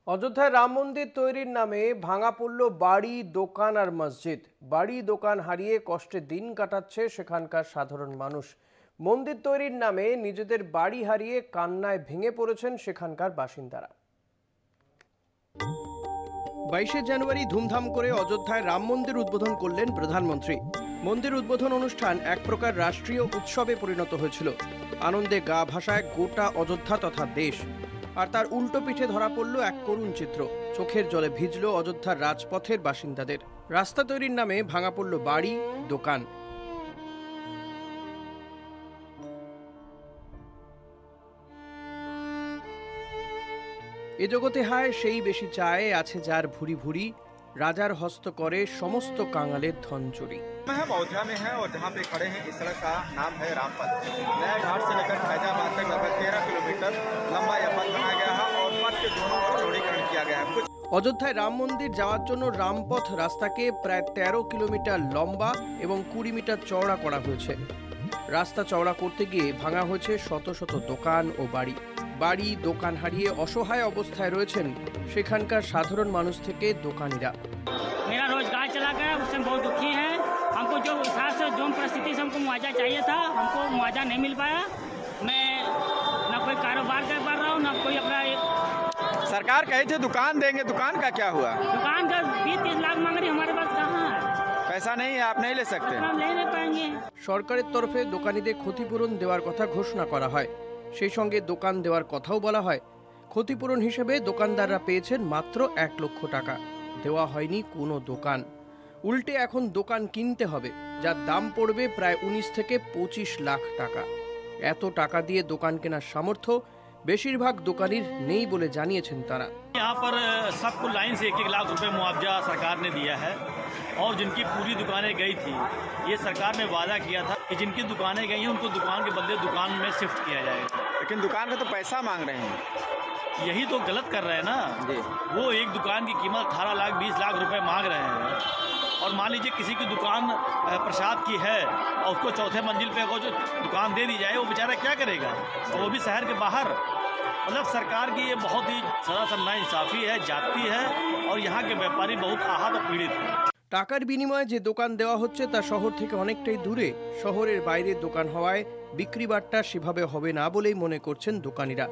অযোধ্যায় রাম মন্দির তৈরির নামে ভাঙা পড়ল বাড়ি, দোকান আর মসজিদ। বাড়ি দোকান হারিয়ে কষ্টে দিন কাটাচ্ছে সেখানকার সাধারণ মানুষ। মন্দির তৈরির নামে নিজেদের বাড়ি হারিয়ে কান্নায় ভেঙে পড়েছেন সেখানকার বাসিন্দারা। 22শে জানুয়ারি ধুমধাম করে অযোধ্যায় রাম মন্দির উদ্বোধন করলেন প্রধানমন্ত্রী। মন্দির উদ্বোধন অনুষ্ঠান এক প্রকার রাষ্ট্রীয় উৎসবে পরিণত হয়েছিল। আনন্দে গা ভাসায় গোটা অযোধ্যা তথা দেশ। আর তার উল্টো পিঠে ধরা পড়ল এক করুণ চিত্র। চোখের জলে ভিজল অযোধ্যার রাজপথের বাসিন্দাদের। রাস্তা তৈরির নামে ভাঙা পড়ল বাড়ি, দোকান। এ জগতে হায় সেই বেশি চায়, আছে যার ভুরি ভুরি, রাজার হস্ত করে সমস্ত কাঙালের ধন চুরি। हम अयोध्या में हैं और जहाँ पे खड़े हैं इस सड़क का नाम है रामपथ। नया घाट से लेकर फैजाबाद तक लगभग 13 किलोमीटर लंबा यह पथ बनाया गया है और पथ के दोनों ओर चौड़ीकरण किया गया है। অযোধ্যায় রাম মন্দির যাওয়ার জন্য রামপথ রাস্তাকে প্রায় 13 কিলোমিটার লম্বা এবং 20 মিটার চওড়া করা হয়েছে। রাস্তা চওড়া করতে গিয়ে ভাঙা হয়েছে শত শত দোকান ও বাড়ি। বাড়ি দোকান হারিয়ে অসহায় অবস্থায় রয়েছেন সেখানকার সাধারণ মানুষ থেকে দোকানিরা। मेरा रोजगार चला गया, उससे बहुत दुखी है। हमको जो हिसाब से जो परिस्थिति से हमको मुआवजा चाहिए था, हमको मुआवजा नहीं मिल पाया। मैं ना कोई कारोबार कर पा रहा हूँ, ना कोई अपना। सरकार कहे थे दुकान देंगे, दुकान का क्या हुआ? दुकान का 20-30 लाख मांग रही, हमारे पास कहाँ है? पैसा नहीं है, आप नहीं ले सकते। हम ले नहीं पाएंगे। সরকারের তরফে দোকানিদের ক্ষতিপূরণ দেওয়ার কথা ঘোষণা করা হয়, সেই সঙ্গে দোকান দেওয়ার কথাও বলা হয়। ক্ষতিপূরণ হিসেবে দোকানদাররা পেয়েছেন মাত্র 1 লক্ষ টাকা। দেওয়া হয়নি কোনো দোকান। উল্টে এখন দোকান কিনতে হবে, যার দাম পড়বে প্রায় 19 থেকে 25 লাখ টাকা। এত টাকা দিয়ে দোকান কেনার সামর্থ্য বেশিরভাগ দোকানির নেই বলে জানিয়েছেন তারা। यहाँ पर सबको लाइन से 1-1 लाख रुपए मुआवजा सरकार ने दिया है और जिनकी पूरी दुकानें गई थी, ये सरकार ने वादा किया था कि जिनकी दुकानें गई हैं उनको दुकान के बदले दुकान में शिफ्ट किया जाएगा। लेकिन दुकान का तो पैसा मांग रहे हैं, यही तो गलत कर रहे हैं ना जी। वो एक दुकान की कीमत 18 लाख 20 लाख रुपए मांग रहे हैं और मान लीजिए किसी की दुकान प्रसाद की है और उसको चौथे मंजिल पे जो दुकान दे दी जाए, वो बेचारा क्या करेगा, और वो भी शहर के बाहर। मतलब सरकार की ये बहुत ही सरासर नाइंसाफी है, जाती है और यहाँ के व्यापारी बहुत आहत और पीड़ित हैं। টাকার বিনিময়ে যে দোকান দেওয়া হচ্ছে তা শহর থেকে অনেকটাই দূরে। শহরের বাইরে দোকান হওয়ায় বিক্রি বাট্টা সেভাবে হবে না বলেই মনে করছেন দোকানিরা।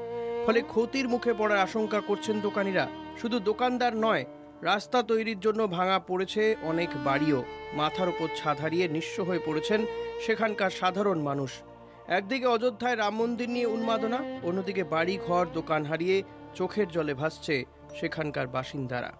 ফলে ক্ষতির মুখে পড়ার আশঙ্কা করছেন দোকানিরা। শুধু দোকানদার নয়, রাস্তা তৈরির জন্য ভাঙা পড়েছে অনেক বাড়িও। মাথার উপর ছাদ হারিয়ে নিঃস্ব হয়ে পড়েছেন সেখানকার সাধারণ মানুষ। একদিকে অযোধ্যায় রাম মন্দির নিয়ে উন্মাদনা, অন্যদিকে বাড়ি ঘর দোকান হারিয়ে চোখের জলে ভাসছে সেখানকার বাসিন্দারা।